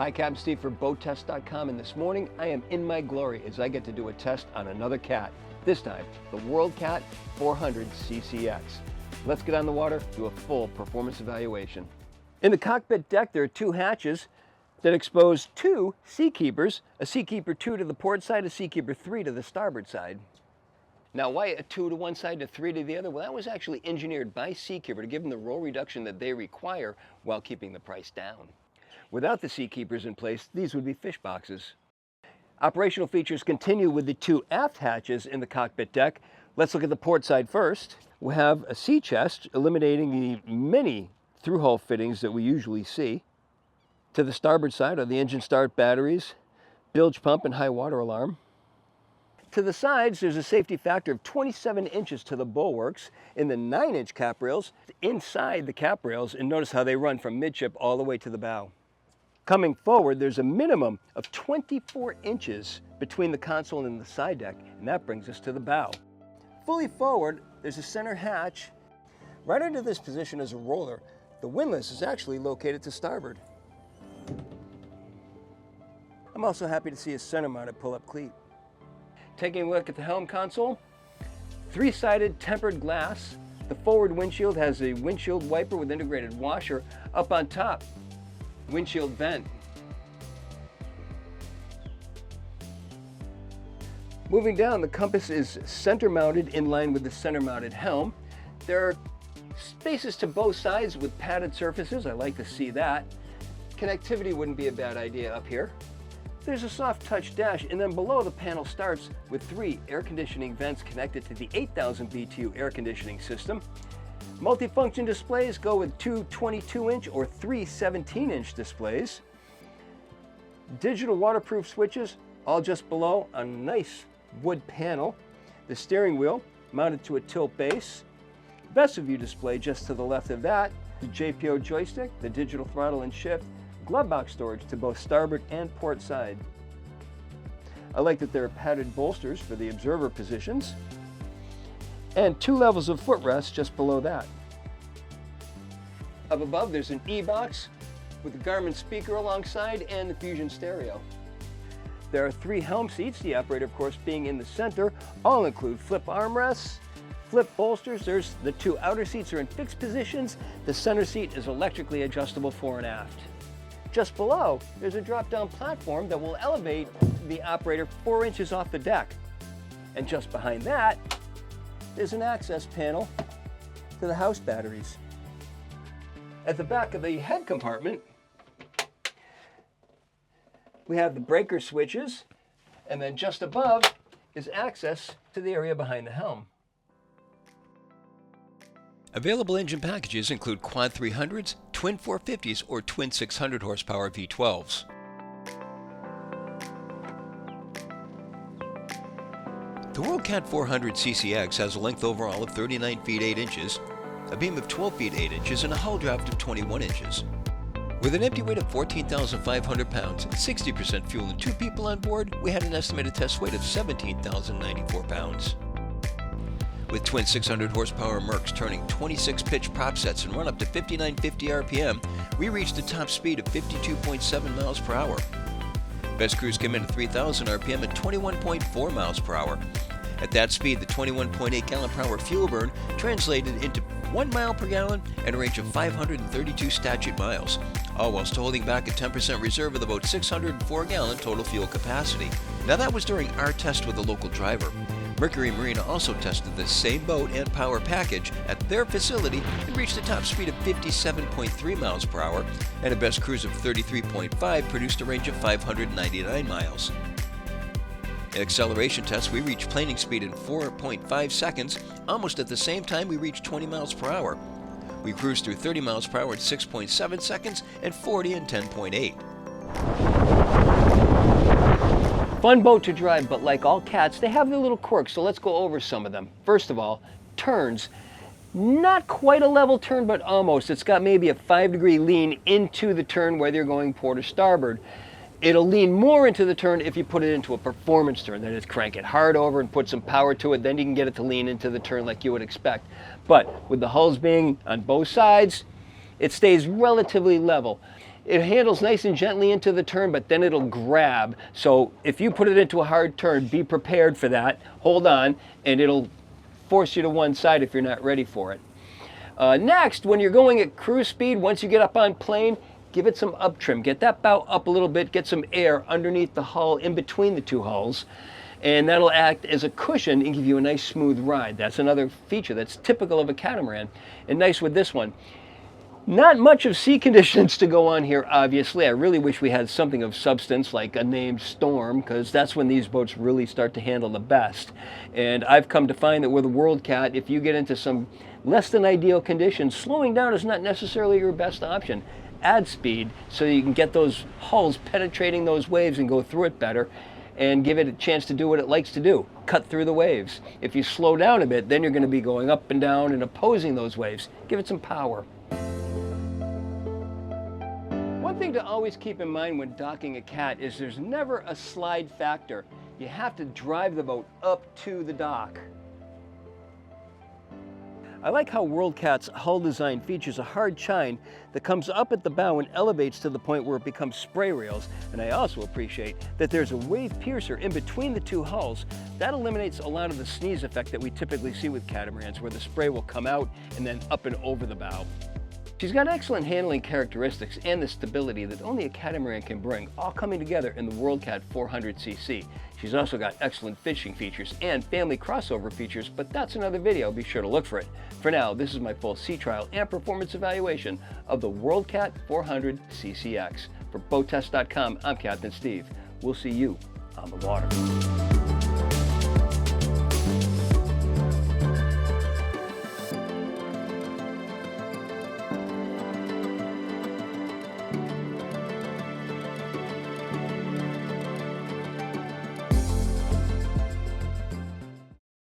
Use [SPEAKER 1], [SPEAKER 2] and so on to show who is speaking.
[SPEAKER 1] Hi, Captain Steve for BoatTEST.com, and this morning I am in my glory as I get to do a test on another cat. This time, the World Cat 400CC-X. Let's get on the water, do a full performance evaluation. In the cockpit deck, there are two hatches that expose two Seakeepers, a Seakeeper 2 to the port side, a Seakeeper 3 to the starboard side. Now, why a 2 to one side and a 3 to the other? Well, that was actually engineered by Seakeeper to give them the roll reduction that they require while keeping the price down. Without the Seakeepers in place, these would be fish boxes. Operational features continue with the two aft hatches in the cockpit deck. Let's look at the port side first. We have a sea chest, eliminating the many through-hull fittings that we usually see. To the starboard side are the engine start batteries, bilge pump, and high water alarm. To the sides, there's a safety factor of 27 inches to the bulwarks in the 9-inch cap rails inside the cap rails, and notice how they run from midship all the way to the bow. Coming forward, there's a minimum of 24 inches between the console and the side deck, and that brings us to the bow. Fully forward, there's a center hatch. Right under this position is a roller. The windlass is actually located to starboard. I'm also happy to see a center-mounted pull-up cleat. Taking a look at the helm console, three-sided tempered glass. The forward windshield has a windshield wiper with integrated washer up on top. Windshield vent. Moving down, the compass is center mounted in line with the center mounted helm. There are spaces to both sides with padded surfaces. I like to see that. Connectivity wouldn't be a bad idea up here. There's a soft touch dash, and then below the panel starts with 3 air conditioning vents connected to the 8,000 BTU air conditioning system. Multifunction displays go with 2 22-inch or 3 17-inch displays. Digital waterproof switches, all just below a nice wood panel. The steering wheel mounted to a tilt base. Best of view display just to the left of that. The JPO joystick, the digital throttle and shift, glove box storage to both starboard and port side. I like that there are padded bolsters for the observer positions, and 2 levels of footrest just below that. Up above, there's an E-box with a Garmin speaker alongside and the Fusion stereo. There are 3 helm seats, the operator, of course, being in the center. All include flip armrests, flip bolsters. There's the 2 outer seats are in fixed positions. The center seat is electrically adjustable fore and aft. Just below, there's a drop-down platform that will elevate the operator 4 inches off the deck. And just behind that, there's an access panel to the house batteries. At the back of the head compartment, we have the breaker switches, and then just above is access to the area behind the helm.
[SPEAKER 2] Available engine packages include quad 300s, twin 450s, or twin 600 horsepower V12s. The World Cat 400CC-X has a length overall of 39 feet 8 inches, a beam of 12 feet 8 inches, and a hull draft of 21 inches. With an empty weight of 14,500 pounds, 60% fuel, and 2 people on board, we had an estimated test weight of 17,094 pounds. With twin 600 horsepower Mercs turning 26 pitch prop sets and run up to 5950 RPM, we reached a top speed of 52.7 miles per hour. Best cruise came in at 3,000 RPM at 21.4 miles per hour. At that speed, the 21.8 gallon per hour fuel burn translated into 1 mile per gallon and a range of 532 statute miles, all while still holding back a 10% reserve of about 604 gallon total fuel capacity. Now that was during our test with a local driver. Mercury Marine also tested the same boat and power package at their facility and reached a top speed of 57.3 miles per hour, and a best cruise of 33.5 produced a range of 599 miles. In acceleration tests, we reached planing speed in 4.5 seconds, almost at the same time we reached 20 miles per hour. We cruised through 30 miles per hour in 6.7 seconds and 40 in 10.8.
[SPEAKER 1] Fun boat to drive, but like all cats, they have their little quirks, so let's go over some of them. First of all, turns. Not quite a level turn, but almost. It's got maybe a 5-degree lean into the turn whether you're going port or starboard. It'll lean more into the turn if you put it into a performance turn. That is, crank it hard over and put some power to it, then you can get it to lean into the turn like you would expect. But with the hulls being on both sides, it stays relatively level. It handles nice and gently into the turn, but then it'll grab. So if you put it into a hard turn, be prepared for that. Hold on, and it'll force you to one side if you're not ready for it. Next, when you're going at cruise speed, once you get up on plane, give it some up trim. Get that bow up a little bit, get some air underneath the hull, in between the two hulls, and that'll act as a cushion and give you a nice smooth ride. That's another feature that's typical of a catamaran, and nice with this one. Not much of sea conditions to go on here, obviously. I really wish we had something of substance like a named storm, because that's when these boats really start to handle the best. And I've come to find that with a World Cat, if you get into some less than ideal conditions, slowing down is not necessarily your best option. Add speed so you can get those hulls penetrating those waves and go through it better, and give it a chance to do what it likes to do, cut through the waves. If you slow down a bit, then you're going to be going up and down and opposing those waves. Give it some power. One thing to always keep in mind when docking a Cat is there's never a slide factor. You have to drive the boat up to the dock. I like how World Cat's hull design features a hard chine that comes up at the bow and elevates to the point where it becomes spray rails. And I also appreciate that there's a wave piercer in between the two hulls. That eliminates a lot of the sneeze effect that we typically see with catamarans, where the spray will come out and then up and over the bow. She's got excellent handling characteristics and the stability that only a catamaran can bring, all coming together in the World Cat 400cc. She's also got excellent fishing features and family crossover features, but that's another video. Be sure to look for it. For now, this is my full sea trial and performance evaluation of the World Cat 400cc-X. For BoatTEST.com, I'm Captain Steve. We'll see you on the water.